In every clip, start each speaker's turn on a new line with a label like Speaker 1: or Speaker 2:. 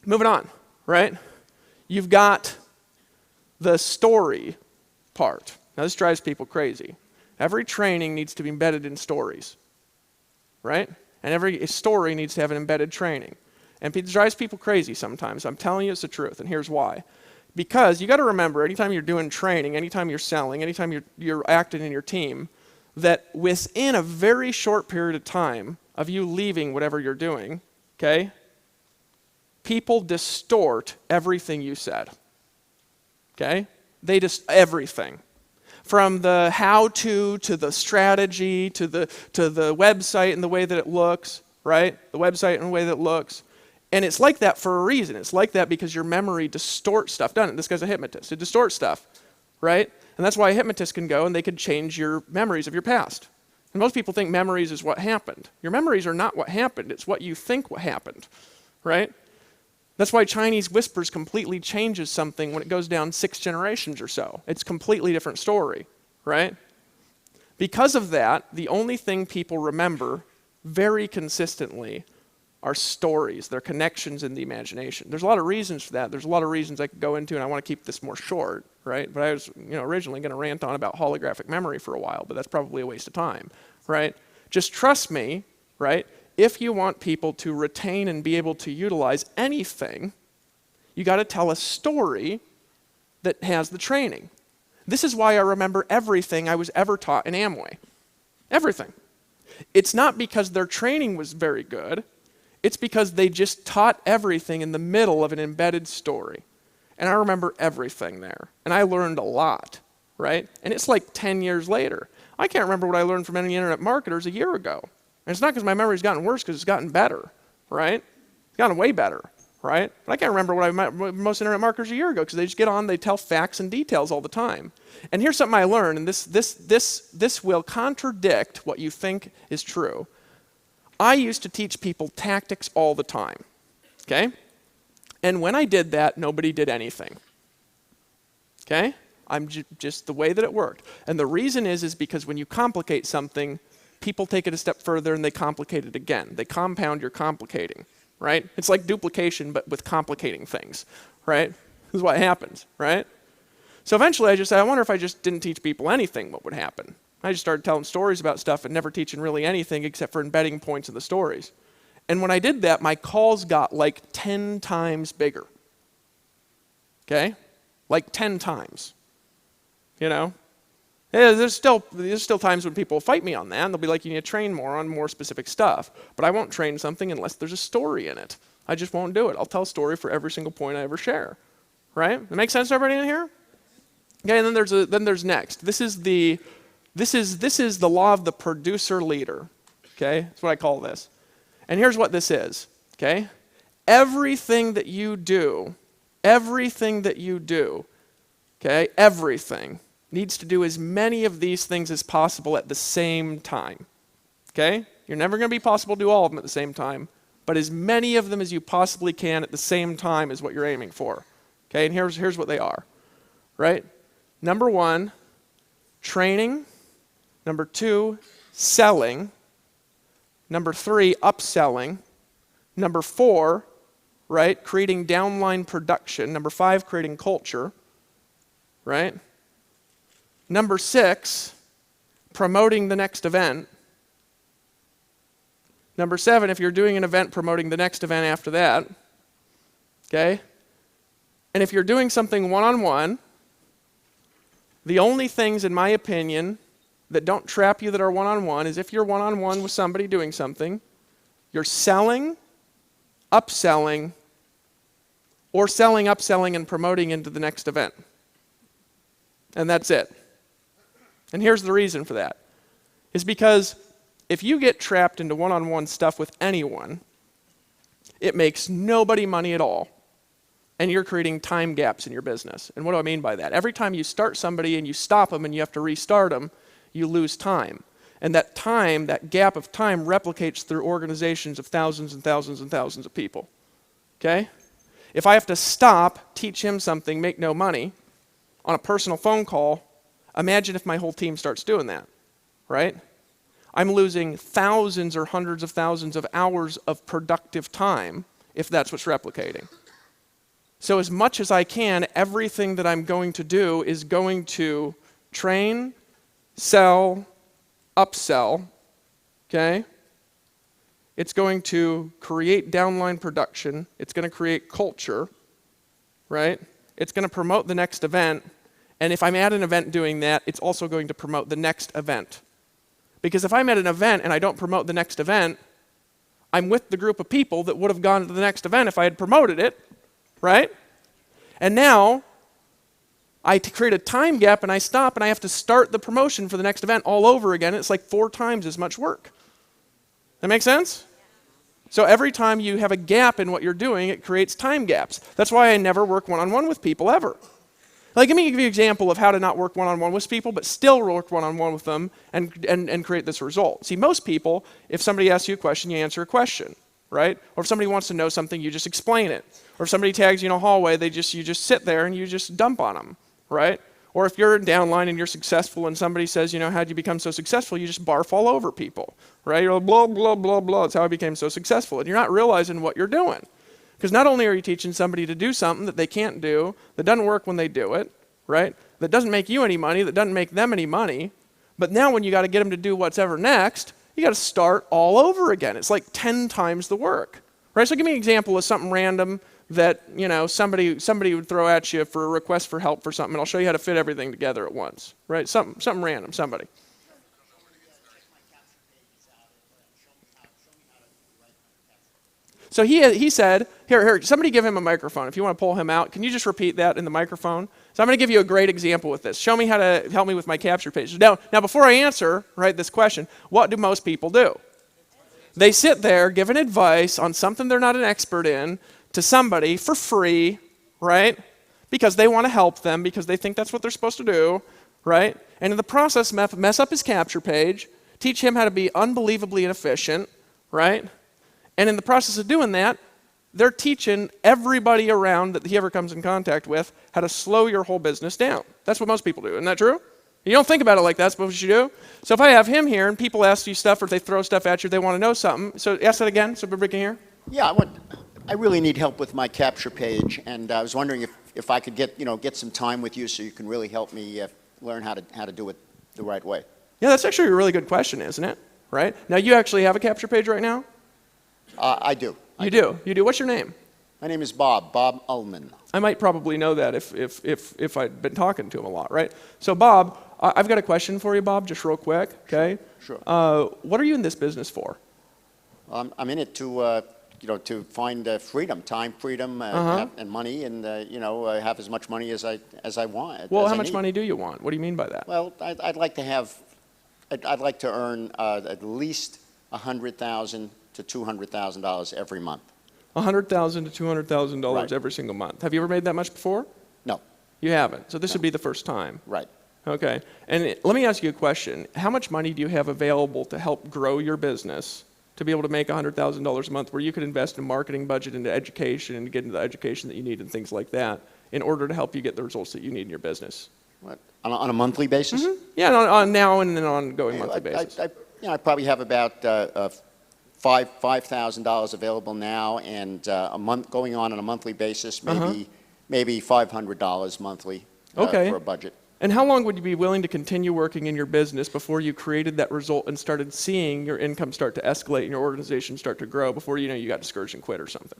Speaker 1: Moving on, right? You've got the story part. Now this drives people crazy. Every training needs to be embedded in stories, right? And every story needs to have an embedded training. And it drives people crazy sometimes. I'm telling you it's the truth, and here's why. Because you got to remember, anytime you're doing training, anytime you're selling, anytime you're acting in your team, that within a very short period of time of you leaving whatever you're doing, okay, people distort everything you said. Okay? They just everything. From the how-to the strategy to the website and the way that it looks, right? The website and the way that it looks. And it's like that for a reason. It's like that because your memory distorts stuff. Done it. This guy's a hypnotist. It distorts stuff, right? And that's why a hypnotist can go and they can change your memories of your past. And most people think memories is what happened. Your memories are not what happened. It's what you think what happened, right? That's why Chinese whispers completely changes something when it goes down 6 generations or so. It's a completely different story, right? Because of that, the only thing people remember very consistently are stories. They're connections in the imagination. There's a lot of reasons for that. There's a lot of reasons I could go into, and I want to keep this more short, right? But I was originally going to rant on about holographic memory for a while, but that's probably a waste of time, right? Just trust me, right? If you want people to retain and be able to utilize anything, you got to tell a story that has the training. This is why I remember everything I was ever taught in Amway. Everything. It's not because their training was very good. It's because they just taught everything in the middle of an embedded story. And I remember everything there. And I learned a lot, right? And it's like 10 years later. I can't remember what I learned from any internet marketers a year ago. And it's not because my memory's gotten worse, because it's gotten better, right? It's gotten way better, right? But I can't remember what most internet marketers a year ago, because they just get on, they tell facts and details all the time. And here's something I learned, and this will contradict what you think is true. I used to teach people tactics all the time, okay? And when I did that, nobody did anything, okay? I'm just the way that it worked. And the reason is because when you complicate something, people take it a step further and they complicate it again. They compound your complicating, right? It's like duplication, but with complicating things, right? This is what happens, right? So eventually I just said, I wonder if I just didn't teach people anything, what would happen? I just started telling stories about stuff and never teaching really anything except for embedding points in the stories. And when I did that, my calls got like 10 times bigger. Okay? Like 10 times. You know? Yeah, there's still times when people fight me on that, and they'll be like, you need to train more on more specific stuff. But I won't train something unless there's a story in it. I just won't do it. I'll tell a story for every single point I ever share. Right? That makes sense to everybody in here? Okay, and then there's next. This is the law of the producer leader. Okay? That's what I call this. And here's what this is. Okay? Everything that you do, okay, everything needs to do as many of these things as possible at the same time. Okay? You're never going to be possible to do all of them at the same time, but as many of them as you possibly can at the same time is what you're aiming for. Okay? And here's what they are. Right? Number 1, training. Number 2, selling. Number 3, upselling. Number 4, right, creating downline production. Number 5, creating culture. Right? Number 6, promoting the next event. Number 7, if you're doing an event, promoting the next event after that. Okay? And if you're doing something one-on-one, the only things, in my opinion, that don't trap you that are one-on-one is if you're one-on-one with somebody doing something, you're selling, upselling, or selling, upselling, and promoting into the next event. And that's it. And here's the reason for that. Is because if you get trapped into one-on-one stuff with anyone, it makes nobody money at all. And you're creating time gaps in your business. And what do I mean by that? Every time you start somebody and you stop them and you have to restart them, you lose time. And that time, that gap of time, replicates through organizations of thousands and thousands and thousands of people. Okay? If I have to stop, teach him something, make no money, on a personal phone call, imagine if my whole team starts doing that, right? I'm losing thousands or hundreds of thousands of hours of productive time if that's what's replicating. So as much as I can, everything that I'm going to do is going to train, sell, upsell, okay? It's going to create downline production. It's going to create culture, right? It's going to promote the next event. And if I'm at an event doing that, it's also going to promote the next event. Because if I'm at an event and I don't promote the next event, I'm with the group of people that would have gone to the next event if I had promoted it, right? And now, I create a time gap and I stop and I have to start the promotion for the next event all over again. It's like 4 times as much work. That make sense? So every time you have a gap in what you're doing, it creates time gaps. That's why I never work one-on-one with people ever. Like, let me give you an example of how to not work one-on-one with people, but still work one-on-one with them and create this result. See, most people, if somebody asks you a question, you answer a question, right? Or if somebody wants to know something, you just explain it. Or if somebody tags you in a hallway, you just sit there and you just dump on them, right? Or if you're in downline and you're successful and somebody says, how'd you become so successful? You just barf all over people, right? You're like, blah, blah, blah, blah. That's how I became so successful. And you're not realizing what you're doing. Because not only are you teaching somebody to do something that they can't do, that doesn't work when they do it, right? That doesn't make you any money, that doesn't make them any money. But now when you got to get them to do what's ever next, you got to start all over again. It's like 10 times the work, right? So give me an example of something random that somebody would throw at you for a request for help for something, and I'll show you how to fit everything together at once, right? Something random, somebody. So he said, here, somebody give him a microphone. If you want to pull him out, can you just repeat that in the microphone? So I'm going to give you a great example with this. Show me how to help me with my capture pages. Now before I answer, right, this question, what do most people do? They sit there giving advice on something they're not an expert in to somebody for free, right? Because they want to help them, because they think that's what they're supposed to do, right? And in the process, mess up his capture page, teach him how to be unbelievably inefficient, right? And in the process of doing that, they're teaching everybody around that he ever comes in contact with how to slow your whole business down. That's what most people do. Isn't that true? You don't think about it like that. That's what you do. So if I have him here and people ask you stuff or if they throw stuff at you, they want to know something. So ask that again so everybody can hear.
Speaker 2: Yeah, I really need help with my capture page, and I was wondering if I could get some time with you so you can really help me learn how to do it the right way.
Speaker 1: Yeah, that's actually a really good question, isn't it? Right? Now, you actually have a capture page right now?
Speaker 2: I do.
Speaker 1: You do? What's your name?
Speaker 2: My name is Bob Ullman.
Speaker 1: I might probably know that if I'd been talking to him a lot, right? So, Bob, I've got a question for you, Bob, just real quick, okay?
Speaker 2: Sure.
Speaker 1: What are you in this business for?
Speaker 2: I'm in it to find freedom, time freedom, and money, and have as much money as I want.
Speaker 1: Well, how much money do you want? What do you mean by that?
Speaker 2: Well, I'd like to earn at least $100,000 to $200,000 every month.
Speaker 1: $100,000 to $200,000
Speaker 2: Right.
Speaker 1: every single month. Have you ever made that much before?
Speaker 2: No.
Speaker 1: You haven't. So this would be the first time.
Speaker 2: Right.
Speaker 1: Okay. And let me ask you a question. How much money do you have available to help grow your business to be able to make $100,000 a month where you could invest in marketing budget into education and get into the education that you need and things like that in order to help you get the results that you need in your business?
Speaker 2: What? On a monthly basis?
Speaker 1: Mm-hmm. Yeah, on now and then on an ongoing monthly basis.
Speaker 2: I probably have about $5,000 available now, and a month going on a monthly basis, maybe $500 monthly for a budget.
Speaker 1: And how long would you be willing to continue working in your business before you created that result and started seeing your income start to escalate and your organization start to grow before you got discouraged and quit or something?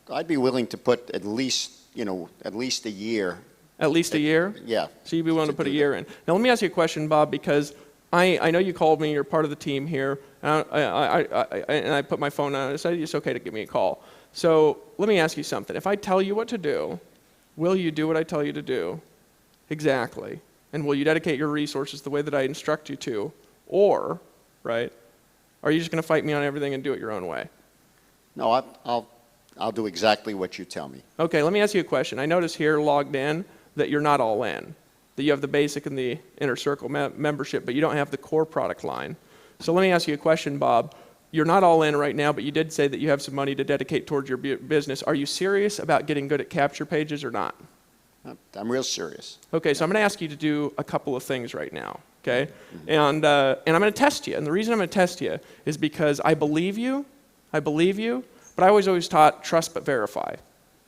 Speaker 2: I'd be willing to put at least a year.
Speaker 1: At least a year?
Speaker 2: Yeah.
Speaker 1: So you'd be willing to put a year in. Now let me ask you a question, Bob, because I know you called me, you're part of the team here, and I put my phone on and I said it's okay to give me a call. So let me ask you something. If I tell you what to do, will you do what I tell you to do? Exactly. And will you dedicate your resources the way that I instruct you to? Or, right, are you just going to fight me on everything and do it your own way?
Speaker 2: No, I'll do exactly what you tell me.
Speaker 1: Okay, let me ask you a question. I notice here logged in that you're not all in, that you have the basic and the inner circle membership, but you don't have the core product line. So let me ask you a question, Bob. You're not all in right now, but you did say that you have some money to dedicate towards your business. Are you serious about getting good at capture pages or not?
Speaker 2: I'm real serious.
Speaker 1: Okay, so I'm going to ask you to do a couple of things right now, okay? And I'm going to test you. And the reason I'm going to test you is because I believe you, but I always taught trust but verify.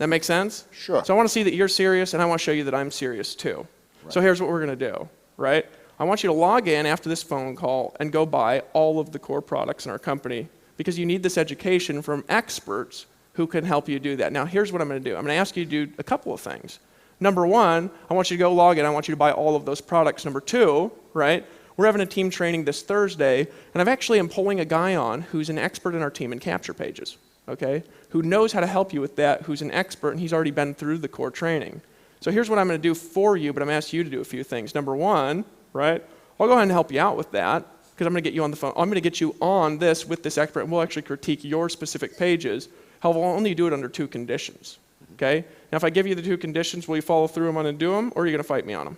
Speaker 1: That make sense?
Speaker 2: Sure.
Speaker 1: So I want to see that you're serious, and I want to show you that I'm serious too.
Speaker 2: Right.
Speaker 1: So here's what we're going to do, right? I want you to log in after this phone call and go buy all of the core products in our company because you need this education from experts who can help you do that. Now, here's what I'm going to do. I'm going to ask you to do a couple of things. Number one, I want you to go log in. I want you to buy all of those products. Number two, right? We're having a team training this Thursday, and I actually am pulling a guy on who's an expert in our team in capture pages, okay? Who knows how to help you with that, who's an expert, and he's already been through the core training. So here's what I'm going to do for you, but I'm asking you to do a few things. Number one, right? I'll go ahead and help you out with that because I'm going to get you on the phone. I'm going to get you on this with this expert, and we'll actually critique your specific pages. However, I'll only do it under 2 conditions, okay? Now, if I give you the 2 conditions, will you follow through them and do them, or are you going to fight me on them?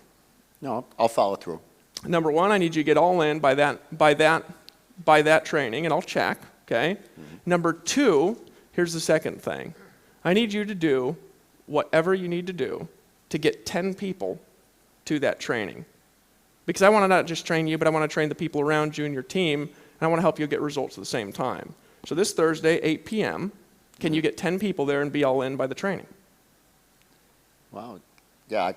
Speaker 2: No, I'll follow through.
Speaker 1: Number one, I need you to get all in by that training, and I'll check, okay? Number two, here's the second thing. I need you to do whatever you need to do to get 10 people to that training. Because I want to not just train you, but I want to train the people around you and your team, and I want to help you get results at the same time. So this Thursday, 8 p.m., can you get 10 people there and be all in by the training?
Speaker 2: Wow. Yeah,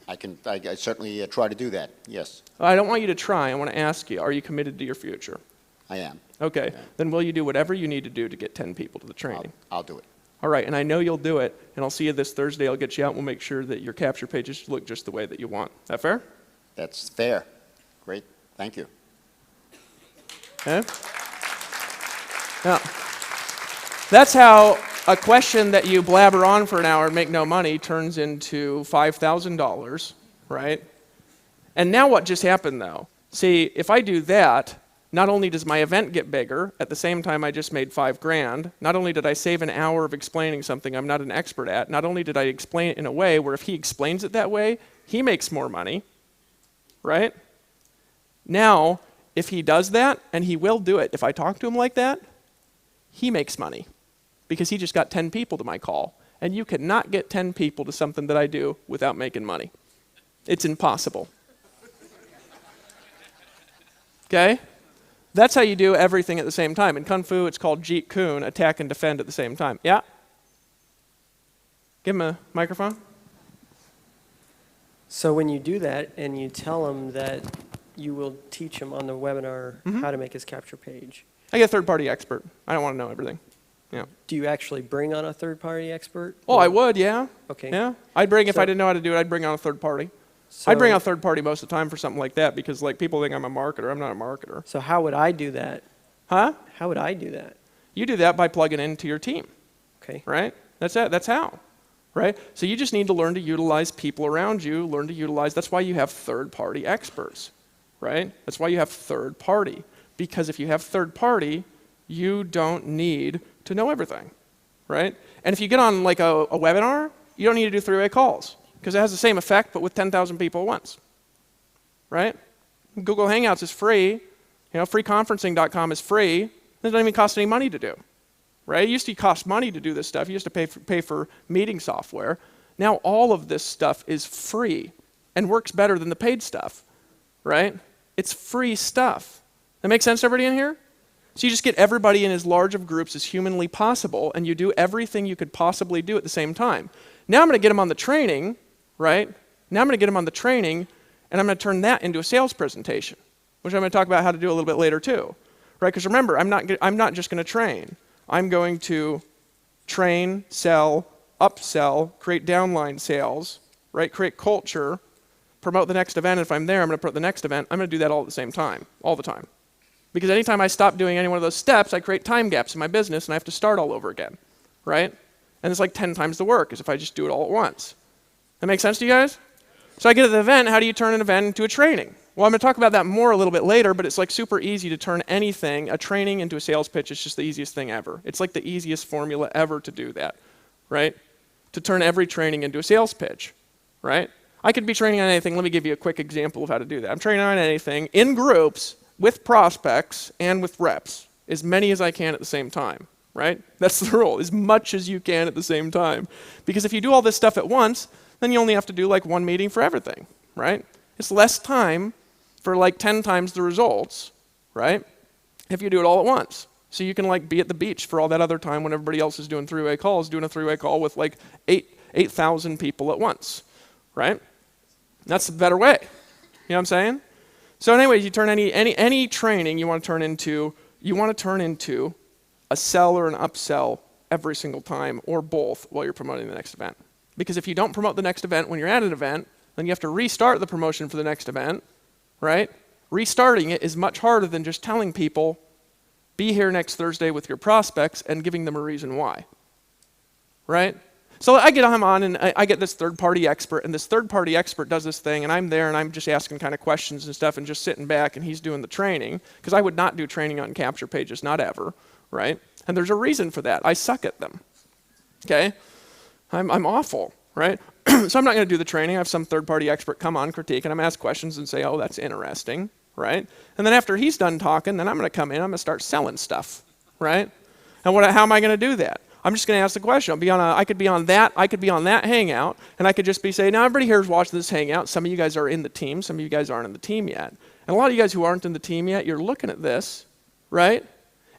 Speaker 2: I certainly try to do that, yes.
Speaker 1: I don't want you to try. I want to ask you, are you committed to your future?
Speaker 2: I am.
Speaker 1: Okay.
Speaker 2: Yeah.
Speaker 1: Then will you do whatever you need to do to get 10 people to the training?
Speaker 2: I'll do it.
Speaker 1: All right, and I know you'll do it, and I'll see you this Thursday. I'll get you out, and we'll make sure that your capture pages look just the way that you want. That fair?
Speaker 2: That's fair. Great. Thank you.
Speaker 1: Okay? Now, that's how a question that you blabber on for an hour and make no money turns into $5,000, right? And now what just happened, though? See, if I do that, not only does my event get bigger, at the same time I just made $5,000, not only did I save an hour of explaining something I'm not an expert at, not only did I explain it in a way where if he explains it that way, he makes more money, right? Now, if he does that, and he will do it, if I talk to him like that, he makes money because he just got 10 people to my call. And you cannot get 10 people to something that I do without making money. It's impossible. Okay? That's how you do everything at the same time. In Kung Fu, it's called Jeet Kune, attack and defend at the same time. Yeah? Give him a microphone.
Speaker 3: So when you do that and you tell them that you will teach him on the webinar how to make his capture page,
Speaker 1: I get a third-party expert. I don't want to know everything. Yeah.
Speaker 3: do you actually bring on a third-party expert?
Speaker 1: Oh, I would, yeah.
Speaker 3: Okay.
Speaker 1: Yeah. I'd bring, if
Speaker 3: So-
Speaker 1: I didn't know how to do it, I'd bring on a third party.
Speaker 3: So,
Speaker 1: I'd bring on a third party most of the time for something like that because like people think I'm a marketer. I'm not a marketer.
Speaker 3: So how would I do that?
Speaker 1: Huh?
Speaker 3: How would I do that?
Speaker 1: You do that by plugging into your team,
Speaker 3: Okay.
Speaker 1: right? That's it. That's how, right? So you just need to learn to utilize people around you, learn to utilize, that's why you have third-party experts, right? That's why you have third party. Because if you have third party, you don't need to know everything, right? And if you get on like a webinar, you don't need to do three-way calls because it has the same effect but with 10,000 people at once, right? Google Hangouts is free. You know, freeconferencing.com is free. It doesn't even cost any money to do, right? It used to cost money to do this stuff. You used to pay for meeting software. Now all of this stuff is free and works better than the paid stuff, right? It's free stuff. That makes sense to everybody in here? So you just get everybody in as large of groups as humanly possible, and you do everything you could possibly do at the same time. Now I'm going to get them on the training, right? Now I'm going to get them on the training, and I'm going to turn that into a sales presentation, which I'm going to talk about how to do a little bit later too, right? Because remember, I'm not just going to train. I'm going to train, sell, upsell, create downline sales, right? Create culture, promote the next event. If I'm there, I'm going to promote the next event. I'm going to do that all at the same time, all the time. Because anytime I stop doing any one of those steps, I create time gaps in my business and I have to start all over again, right? And it's like 10 times the work as if I just do it all at once. That make sense to you guys? So I get to the event, how do you turn an event into a training? Well, I'm going to talk about that more a little bit later, but it's like super easy to turn anything, a training into a sales pitch. It's just the easiest thing ever. It's like the easiest formula ever to do that, right? To turn every training into a sales pitch, right? I could be training on anything. Let me give you a quick example of how to do that. I'm training on anything in groups with prospects and with reps, as many as I can at the same time, right? That's the rule, as much as you can at the same time. Because if you do all this stuff at once, then you only have to do like one meeting for everything, right? It's less time for like 10 times the results, right? If you do it all at once. So you can like be at the beach for all that other time when everybody else is doing three-way calls, doing a three-way call with like 8,000 people at once, right? That's the better way. You know what I'm saying? So anyways, you turn any training you want to turn into a sell or an upsell every single time, or both, while you're promoting the next event. Because if you don't promote the next event when you're at an event, then you have to restart the promotion for the next event, right? Restarting it is much harder than just telling people, be here next Thursday with your prospects and giving them a reason why, right? So I'm on and I get this third-party expert, and this third-party expert does this thing, and I'm there and I'm just asking kind of questions and stuff and just sitting back, and he's doing the training, because I would not do training on capture pages, not ever, right? And there's a reason for that. I suck at them, okay? I'm awful, right? So I'm not going to do the training. I have some third-party expert come on, critique, and I'm ask questions and say, oh, that's interesting, right? And then after he's done talking, then I'm going to come in, I'm going to start selling stuff, right? And how am I going to do that? I'm just going to ask the question. I could be on that hangout, and I could just be saying, now everybody here is watching this hangout. Some of you guys are in the team. Some of you guys aren't in the team yet. And a lot of you guys who aren't in the team yet, you're looking at this, right?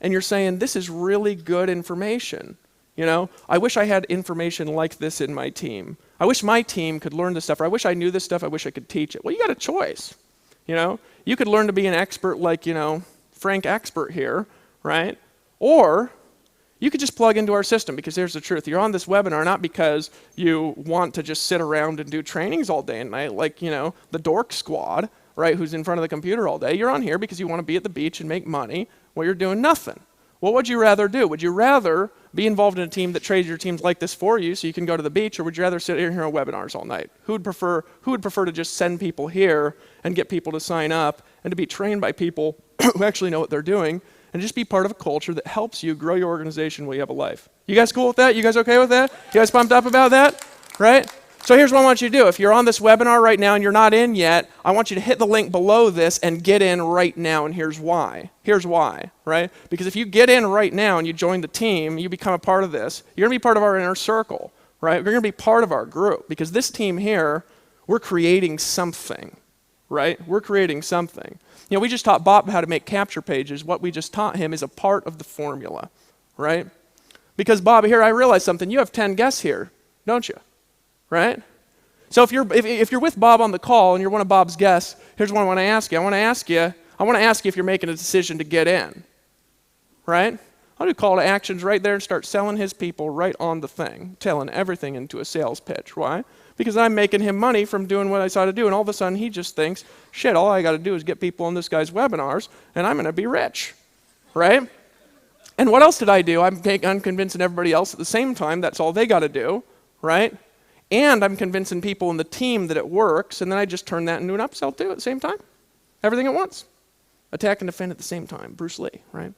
Speaker 1: And you're saying, this is really good information. You know, I wish I had information like this in my team. I wish my team could learn this stuff, or I wish I knew this stuff, I wish I could teach it. Well, you got a choice, you know? You could learn to be an expert like, Frank Expert here, right? Or you could just plug into our system, because here's the truth. You're on this webinar not because you want to just sit around and do trainings all day and night like, the dork squad, right, who's in front of the computer all day. You're on here because you want to be at the beach and make money while you're doing nothing. What would you rather do? Would you rather be involved in a team that trades your teams like this for you so you can go to the beach, or would you rather sit here on webinars all night? Who would prefer to just send people here and get people to sign up and to be trained by people who actually know what they're doing and just be part of a culture that helps you grow your organization while you have a life? You guys cool with that? You guys okay with that? You guys pumped up about that? Right? So here's what I want you to do. If you're on this webinar right now and you're not in yet, I want you to hit the link below this and get in right now, and here's why. Here's why, right? Because if you get in right now and you join the team, you become a part of this, you're going to be part of our inner circle, right? You're going to be part of our group, because this team here, we're creating something, right? We're creating something. We just taught Bob how to make capture pages. What we just taught him is a part of the formula, right? Because Bob, here I realize something. You have 10 guests here, don't you? Right? So if you're with Bob on the call and you're one of Bob's guests, here's what I want to ask you. I want to ask you if you're making a decision to get in. Right? I'll do call to actions right there and start selling his people right on the thing, telling everything into a sales pitch. Why? Because I'm making him money from doing what I saw to do, and all of a sudden he just thinks, shit, all I got to do is get people on this guy's webinars, and I'm going to be rich. Right? And what else did I do? I'm convincing everybody else at the same time that's all they got to do. Right? And I'm convincing people in the team that it works, and then I just turn that into an upsell too at the same time. Everything at once. Attack and defend at the same time. Bruce Lee, right?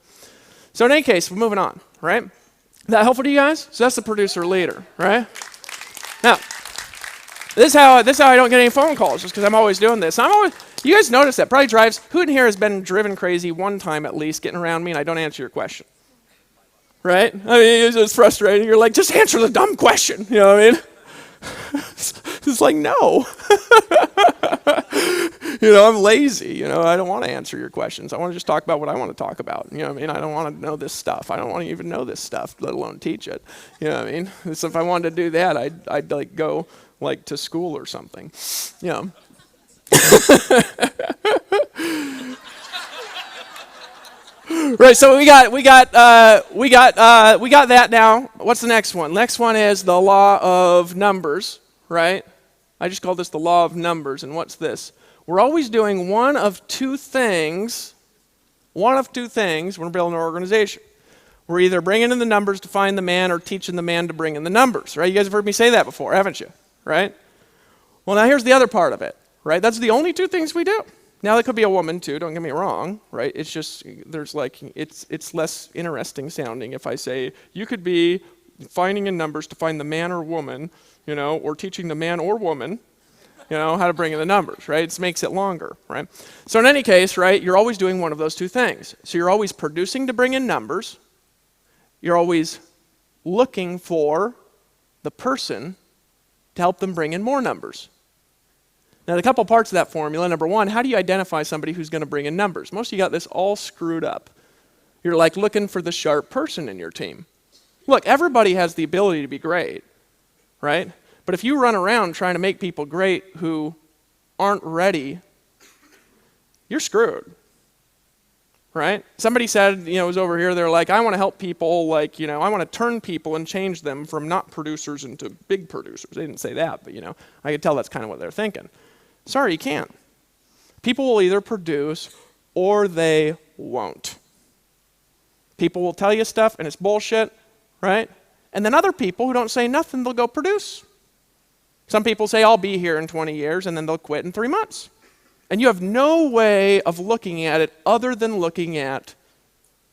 Speaker 1: So in any case, we're moving on, right? Is that helpful to you guys? So that's the producer leader, right? Now, this is how I don't get any phone calls, just because I'm always doing this. You guys notice that. Probably drives, who in here has been driven crazy one time at least getting around me and I don't answer your question? Right? I mean, it's frustrating. You're like, just answer the dumb question. You know what I mean? It's like, no. I'm lazy. I don't want to answer your questions. I want to just talk about what I want to talk about. You know what I mean? I don't want to know this stuff. I don't want to even know this stuff, let alone teach it. You know what I mean? So if I wanted to do that, I'd like go like to school or something. Right, so we got that now. What's the next one? Next one is the law of numbers, right? I just call this the law of numbers, and what's this? We're always doing one of two things when we're building an organization. We're either bringing in the numbers to find the man or teaching the man to bring in the numbers, right? You guys have heard me say that before, haven't you? Right? Well, now here's the other part of it, right? That's the only two things we do. Now, there could be a woman too, don't get me wrong, right? It's just, it's less interesting sounding if I say, you could be finding in numbers to find the man or woman, or teaching the man or woman, how to bring in the numbers, right? It makes it longer, right? So in any case, right, you're always doing one of those two things. So you're always producing to bring in numbers. You're always looking for the person to help them bring in more numbers. Now, a couple parts of that formula. Number one, how do you identify somebody who's going to bring in numbers? Most of you got this all screwed up. You're like looking for the sharp person in your team. Look, everybody has the ability to be great, right? But if you run around trying to make people great who aren't ready, you're screwed, right? Somebody said, it was over here, they're like, I want to help people, like, I want to turn people and change them from not producers into big producers. They didn't say that, but, I could tell that's kind of what they're thinking. Sorry, you can't. People will either produce or they won't. People will tell you stuff and it's bullshit, right? And then other people who don't say nothing, they'll go produce. Some people say, I'll be here in 20 years, and then they'll quit in 3 months. And you have no way of looking at it other than looking at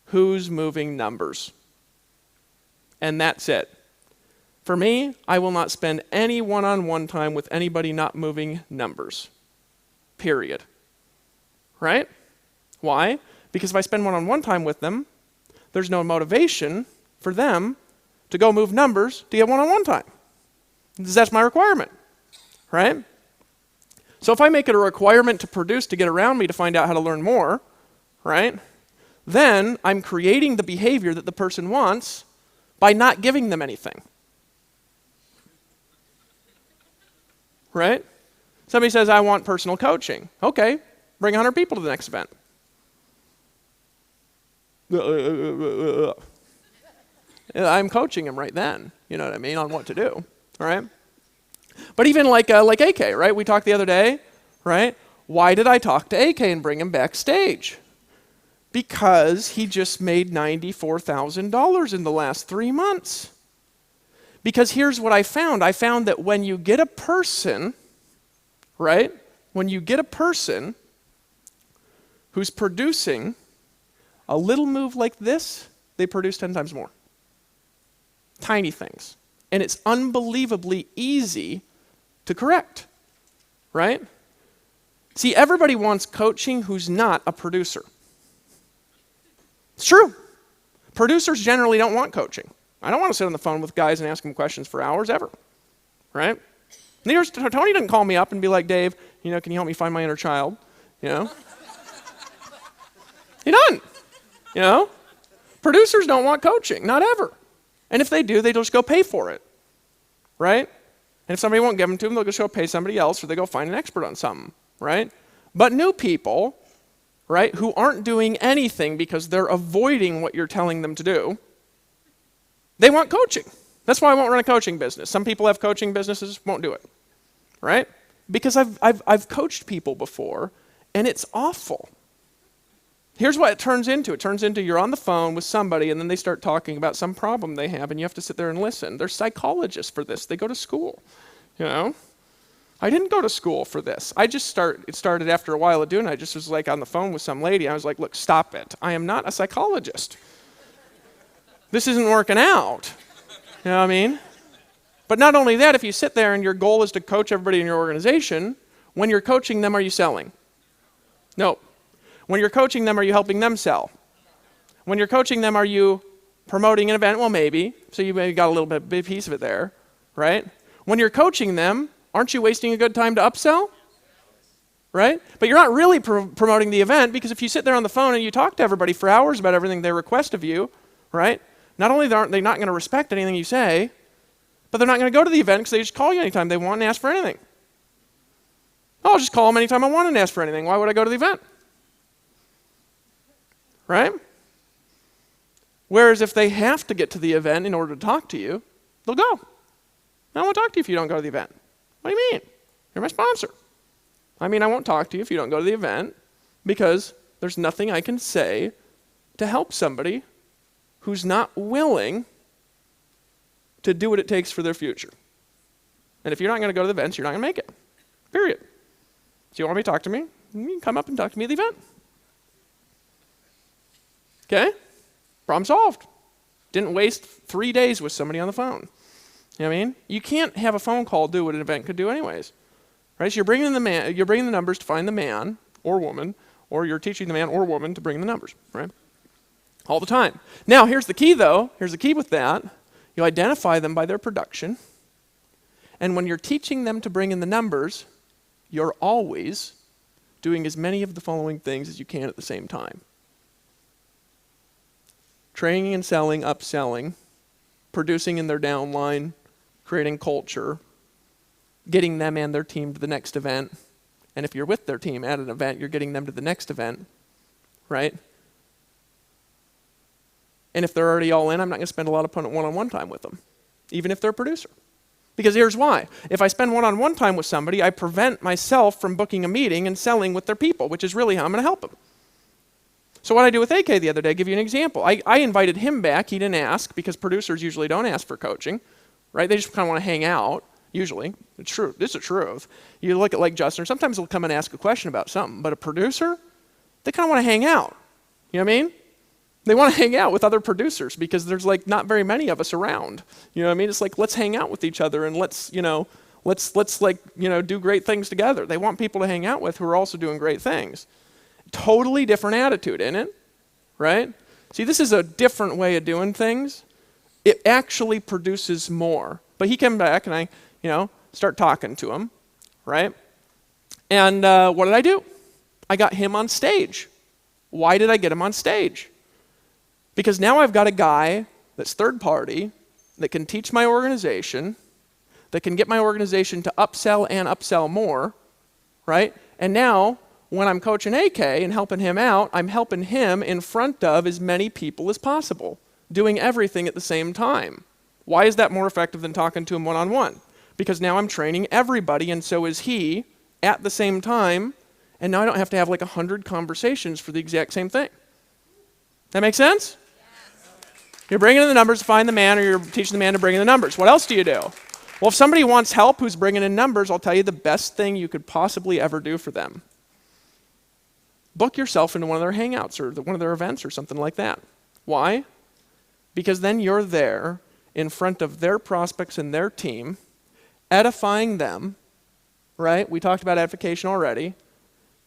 Speaker 1: who's moving numbers. And that's it. For me, I will not spend any one-on-one time with anybody not moving numbers. Period. Right? Why? Because if I spend one-on-one time with them, there's no motivation for them to go move numbers to get one-on-one time. That's my requirement, right? So if I make it a requirement to produce to get around me to find out how to learn more, right, then I'm creating the behavior that the person wants by not giving them anything. Right? Somebody says, I want personal coaching. Okay, bring 100 people to the next event. I'm coaching them right then, you know what I mean, on what to do. All right? But even like AK, right? We talked the other day, right? Why did I talk to AK and bring him backstage? Because he just made $94,000 in the last 3 months. Because here's what I found. I found that when you get a person, right? When you get a person who's producing a little move like this, they produce 10 times more. Tiny things. And it's unbelievably easy to correct, right? See, everybody wants coaching who's not a producer. It's true. Producers generally don't want coaching. I don't want to sit on the phone with guys and ask them questions for hours ever, right? Tony didn't call me up and be like, Dave, can you help me find my inner child? He doesn't, Producers don't want coaching, not ever. And if they do, they just go pay for it, right? And if somebody won't give them to them, they'll just go pay somebody else or they go find an expert on something, right? But new people, right, who aren't doing anything because they're avoiding what you're telling them to do, they want coaching. That's why I won't run a coaching business. Some people have coaching businesses, won't do it, right? Because I've coached people before, and it's awful. Here's what it turns into. It turns into you're on the phone with somebody, and then they start talking about some problem they have, and you have to sit there and listen. There's psychologists for this. They go to school, I didn't go to school for this. It started after a while of doing it. I just was like on the phone with some lady. I was like, look, stop it. I am not a psychologist. This isn't working out. You know what I mean? But not only that, if you sit there and your goal is to coach everybody in your organization, when you're coaching them, are you selling? No. When you're coaching them, are you helping them sell? When you're coaching them, are you promoting an event? Well, maybe. So you maybe got a little big piece of it there, right? When you're coaching them, aren't you wasting a good time to upsell? Right? But you're not really promoting the event, because if you sit there on the phone and you talk to everybody for hours about everything they request of you, right? Not only are they not going to respect anything you say, but they're not going to go to the event because they just call you anytime they want and ask for anything. I'll just call them anytime I want and ask for anything. Why would I go to the event? Right? Whereas if they have to get to the event in order to talk to you, they'll go. I won't talk to you if you don't go to the event. What do you mean? You're my sponsor. I won't talk to you if you don't go to the event, because there's nothing I can say to help somebody who's not willing to do what it takes for their future. And if you're not going to go to the events, you're not going to make it. Period. So you want me to talk to me? You can come up and talk to me at the event. Okay? Problem solved. Didn't waste 3 days with somebody on the phone. You know what I mean? You can't have a phone call do what an event could do anyways. Right? So you're bringing the numbers to find the man or woman, or you're teaching the man or woman to bring the numbers, right? All the time. Now, here's the key though. Here's the key with that. You identify them by their production. And when you're teaching them to bring in the numbers, you're always doing as many of the following things as you can at the same time. training and selling, upselling, producing in their downline, creating culture, getting them and their team to the next event. And if you're with their team at an event, you're getting them to the next event, right? And if they're already all in, I'm not going to spend a lot of one-on-one time with them, even if they're a producer. Because here's why. If I spend one-on-one time with somebody, I prevent myself from booking a meeting and selling with their people, which is really how I'm going to help them. So what I do with AK the other day, I'll give you an example. I invited him back. He didn't ask, because producers usually don't ask for coaching, right? They just kind of want to hang out, usually. It's true. This is the truth. You look at like Justin, sometimes he'll come and ask a question about something, but a producer, they kind of want to hang out. You know what I mean? They want to hang out with other producers because there's like not very many of us around. You know what I mean? It's like, let's hang out with each other and let's do great things together. They want people to hang out with who are also doing great things. Totally different attitude, isn't it? Right? See, this is a different way of doing things. It actually produces more. But he came back and I, start talking to him, right? And what did I do? I got him on stage. Why did I get him on stage? Because now I've got a guy that's third party, that can teach my organization, that can get my organization to upsell and upsell more, right? And now, when I'm coaching AK and helping him out, I'm helping him in front of as many people as possible, doing everything at the same time. Why is that more effective than talking to him one-on-one? Because now I'm training everybody, and so is he, at the same time, and now I don't have to have like 100 conversations for the exact same thing. That make sense? You're bringing in the numbers to find the man, or you're teaching the man to bring in the numbers. What else do you do? Well, if somebody wants help who's bringing in numbers, I'll tell you the best thing you could possibly ever do for them. Book yourself into one of their hangouts or one of their events or something like that. Why? Because then you're there in front of their prospects and their team, edifying them, right? We talked about edification already.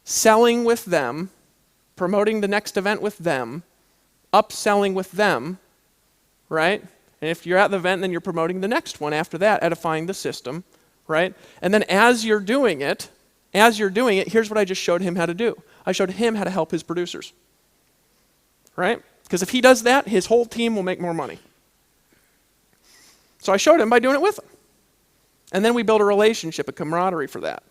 Speaker 1: Selling with them, promoting the next event with them, upselling with them, right? And if you're at the event, then you're promoting the next one after that, edifying the system, right? And then as you're doing it, here's what I just showed him how to do. I showed him how to help his producers, right? Because if he does that, his whole team will make more money. So I showed him by doing it with him. And then we build a relationship, a camaraderie for that.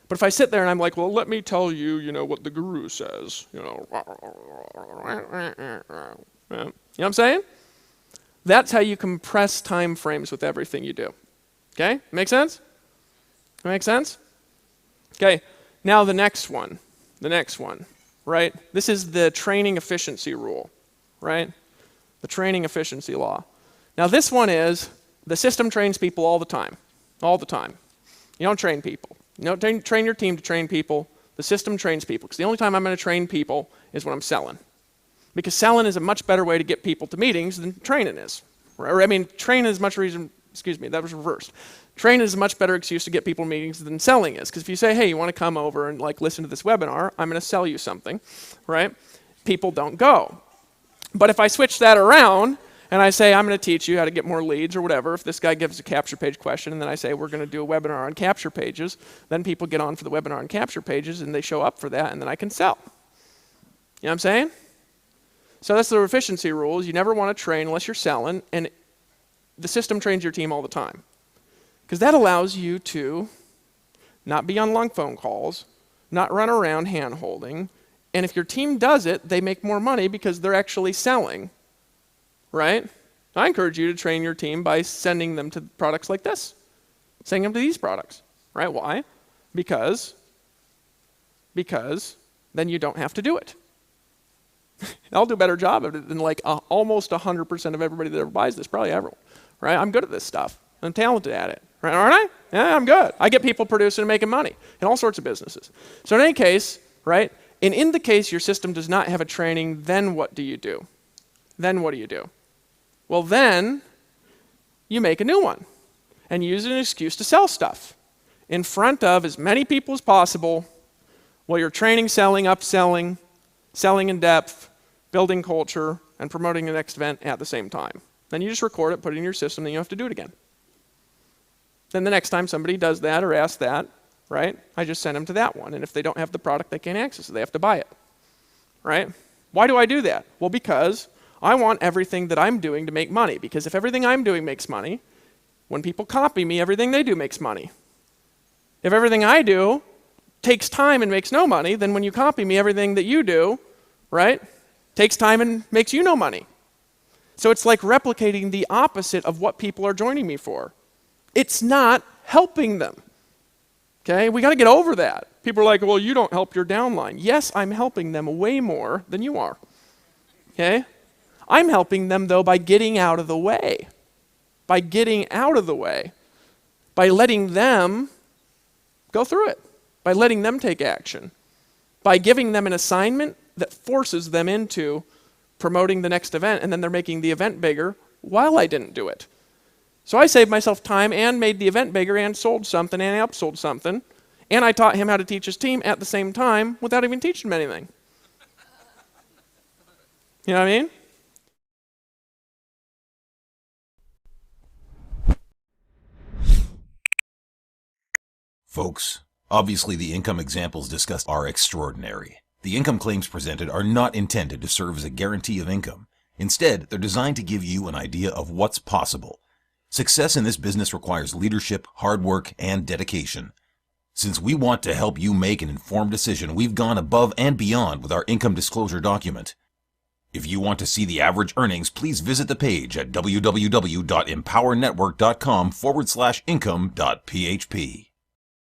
Speaker 1: But if I sit there and I'm like, well, let me tell you, what the guru says, You know what I'm saying? That's how you compress time frames with everything you do. Okay? Make sense? Make sense? Okay, now the next one, right? This is the training efficiency rule, right? The training efficiency law. Now this one is, the system trains people all the time. You don't train people. You don't train your team to train people. The system trains people. Because the only time I'm going to train people is when I'm selling. Because selling is a much better way to get people to meetings than training is. Training is much reason, that was reversed. Training is a much better excuse to get people to meetings than selling is. Because if you say, hey, you want to come over and listen to this webinar, I'm going to sell you something, right? People don't go. But if I switch that around, and I say, I'm going to teach you how to get more leads or whatever. If this guy gives a capture page question, and then I say, we're going to do a webinar on capture pages, then people get on for the webinar on capture pages, and they show up for that, and then I can sell. You know what I'm saying? So that's the efficiency rules. You never want to train unless you're selling, and the system trains your team all the time. Because that allows you to not be on long phone calls, not run around hand-holding, and if your team does it, they make more money because they're actually selling. Right? I encourage you to train your team by sending them to products like this. Sending them to these products. Right? Why? Because then you don't have to do it. I'll do a better job of it than almost 100% of everybody that ever buys this, probably everyone. Right? I'm good at this stuff. I'm talented at it. Right? Aren't I? Yeah, I'm good. I get people producing and making money in all sorts of businesses. So in any case, right? And in the case your system does not have a training, then what do you do? Well, then you make a new one and use an excuse to sell stuff in front of as many people as possible while you're training, selling, upselling, selling in depth, building culture, and promoting the next event at the same time. Then you just record it, put it in your system, then you don't have to do it again. Then the next time somebody does that or asks that, right, I just send them to that one. And if they don't have the product, they can't access it. They have to buy it, right? Why do I do that? Well, because I want everything that I'm doing to make money, because if everything I'm doing makes money, when people copy me, everything they do makes money. If everything I do takes time and makes no money, then when you copy me, everything that you do, right, takes time and makes you no money. So it's like replicating the opposite of what people are joining me for. It's not helping them. Okay, we got to get over that. People are like, well, you don't help your downline. Yes, I'm helping them way more than you are. Okay? I'm helping them, though, by getting out of the way. By getting out of the way. By letting them go through it. By letting them take action. By giving them an assignment that forces them into promoting the next event, and then they're making the event bigger while I didn't do it. So I saved myself time and made the event bigger and sold something and upsold something, and I taught him how to teach his team at the same time without even teaching him anything. You know what I mean?
Speaker 4: Folks, obviously the income examples discussed are extraordinary. The income claims presented are not intended to serve as a guarantee of income. Instead, they're designed to give you an idea of what's possible. Success in this business requires leadership, hard work, and dedication. Since we want to help you make an informed decision, we've gone above and beyond with our income disclosure document. If you want to see the average earnings, please visit the page at www.empowernetwork.com/income.php.